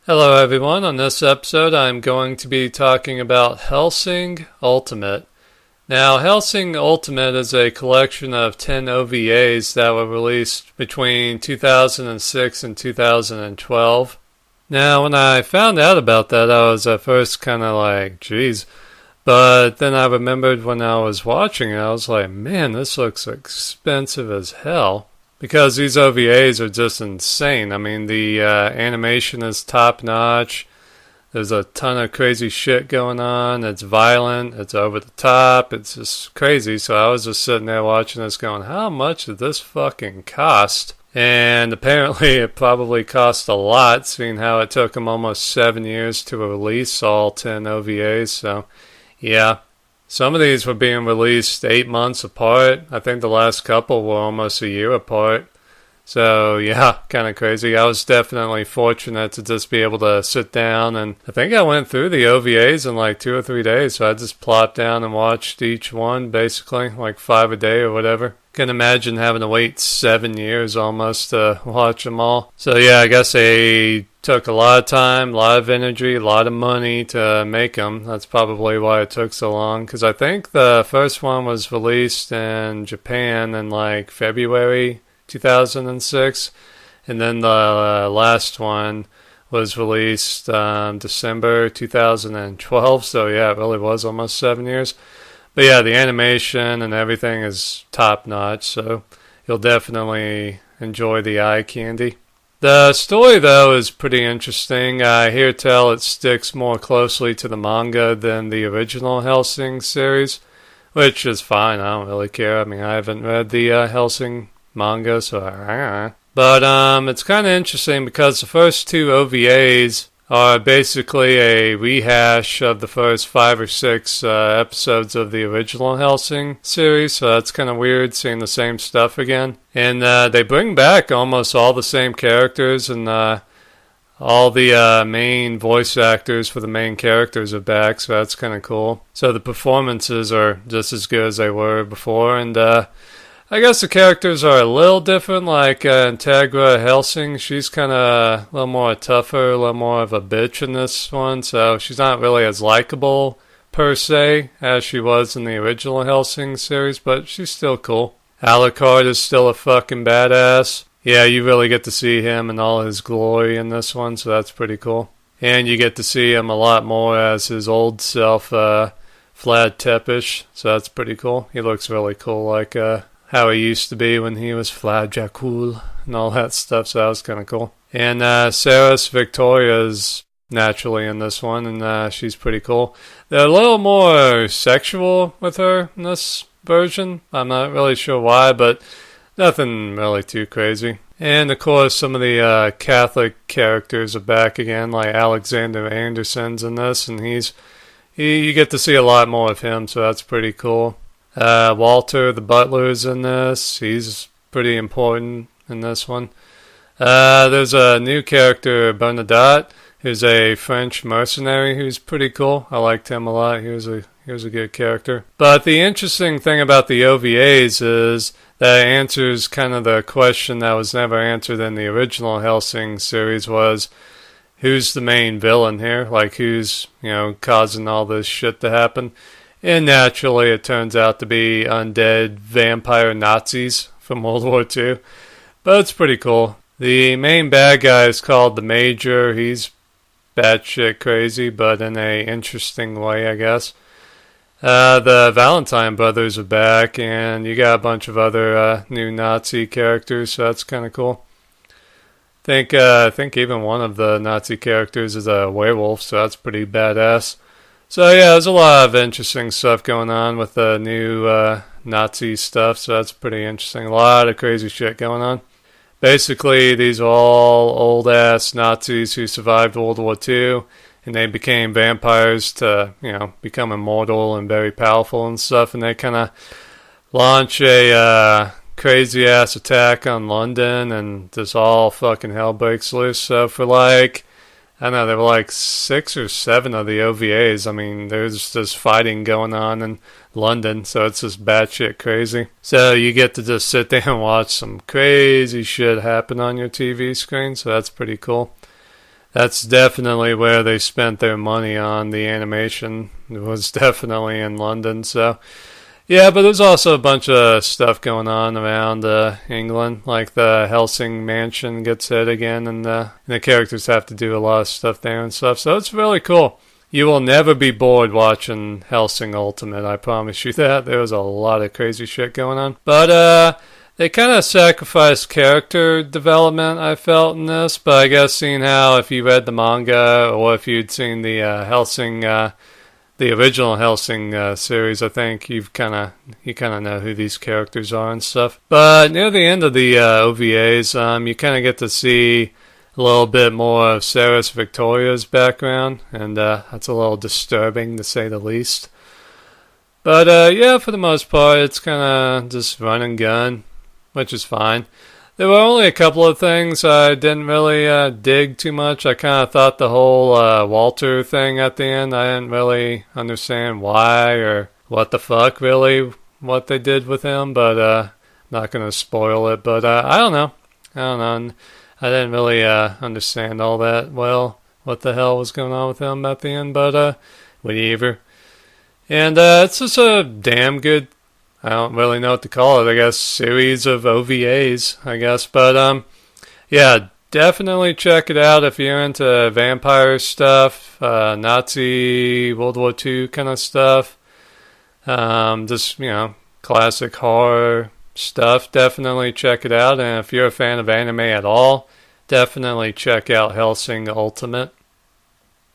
Hello everyone, on this episode I'm going to be talking about Hellsing Ultimate. Now, Hellsing Ultimate is a collection of 10 OVAs that were released between 2006 and 2012. Now, when I found out about that, I was at first kind of like, geez. But then I remembered when I was watching it, I was like, man, this looks expensive as hell. Because these OVAs are just insane. I mean, the animation is top notch. There's a ton of crazy shit going on. It's violent. It's over the top. It's just crazy. So I was just sitting there watching this going, how much did this fucking cost? And apparently it probably cost a lot, seeing how it took them almost 7 years to release all 10 OVAs. So, yeah. Some of these were being released 8 months apart. I think the last couple were almost a year apart. So, yeah, kind of crazy. I was definitely fortunate to just be able to sit down, and I think I went through the OVAs in like 2 or 3 days. So I just plopped down and watched each one, basically, like 5 a day or whatever. Can imagine having to wait 7 years almost to watch them all. So, yeah, I guess they took a lot of time, a lot of energy, a lot of money to make them. That's probably why it took so long, because I think the first one was released in Japan in like February 2006, and then the last one was released December 2012, so yeah, it really was almost 7 years. But yeah, the animation and everything is top notch, so you'll definitely enjoy the eye candy. The story, though, is pretty interesting. I hear tell it sticks more closely to the manga than the original Hellsing series, which is fine. I don't really care. I mean, I haven't read the Hellsing manga, so but it's kind of interesting because the first two OVAs are basically a rehash of the first 5 or 6 episodes of the original Hellsing series, so that's kind of weird seeing the same stuff again. And they bring back almost all the same characters, and all the main voice actors for the main characters are back, so that's kind of cool. So the performances are just as good as they were before, and I guess the characters are a little different, like Integra Hellsing. She's kind of a little more tougher, a little more of a bitch in this one, so she's not really as likable per se as she was in the original Hellsing series, but she's still cool. Alucard is still a fucking badass. Yeah, you really get to see him in all his glory in this one, so that's pretty cool. And you get to see him a lot more as his old self, Vlad Tepish, so that's pretty cool. He looks really cool, like how he used to be when he was Vlad Jakul and all that stuff, so that was kind of cool. And Saris Victoria's naturally in this one, and she's pretty cool. They're a little more sexual with her in this version. I'm not really sure why, but nothing really too crazy. And of course, some of the Catholic characters are back again, like Alexander Anderson's in this, and you get to see a lot more of him, so that's pretty cool. Walter the butler's in this. He's pretty important in this one. There's a new character, Bernadette, who's a French mercenary who's pretty cool. I liked him a lot. He was a good character. But the interesting thing about the OVAs is that it answers kind of the question that was never answered in the original Hellsing series, was who's the main villain here? Like, who's, causing all this shit to happen? And naturally, it turns out to be undead vampire Nazis from World War II. But it's pretty cool. The main bad guy is called the Major. He's batshit crazy, but in a interesting way, I guess. The Valentine brothers are back, and you got a bunch of other new Nazi characters, so that's kind of cool. I think even one of the Nazi characters is a werewolf, so that's pretty badass. So yeah, there's a lot of interesting stuff going on with the new Nazi stuff, so that's pretty interesting. A lot of crazy shit going on. Basically, these are all old-ass Nazis who survived World War II, and they became vampires to, become immortal and very powerful and stuff, and they kind of launch a crazy-ass attack on London, and just all fucking hell breaks loose. So for I don't know, there were like 6 or 7 of the OVAs. I mean, there's just fighting going on in London, so it's just batshit crazy. So you get to just sit there and watch some crazy shit happen on your TV screen, so that's pretty cool. that's definitely where they spent their money on the animation. It was definitely in London, so yeah, but there's also a bunch of stuff going on around England, like the Hellsing mansion gets hit again, and the characters have to do a lot of stuff there and stuff, so it's really cool. You will never be bored watching Hellsing Ultimate, I promise you that. There was a lot of crazy shit going on. But they kind of sacrificed character development, I felt, in this, but I guess seeing how if you read the manga or if you'd seen the Hellsing the original Hellsing series, I think you kind of know who these characters are and stuff. But near the end of the OVAs, you kind of get to see a little bit more of Sarah's Victoria's background, and that's a little disturbing to say the least. But yeah, for the most part, it's kind of just run and gun, which is fine. There were only a couple of things I didn't really dig too much. I kind of thought the whole Walter thing at the end, I didn't really understand why or what the fuck really what they did with him, but not going to spoil it. But I don't know. I didn't really understand all that well, what the hell was going on with him at the end, but whatever. And it's just a damn good, I don't really know what to call it, I guess, series of OVAs, I guess. But, yeah, definitely check it out if you're into vampire stuff, Nazi, World War II kind of stuff. Just, classic horror stuff. Definitely check it out. And if you're a fan of anime at all, definitely check out Hellsing Ultimate.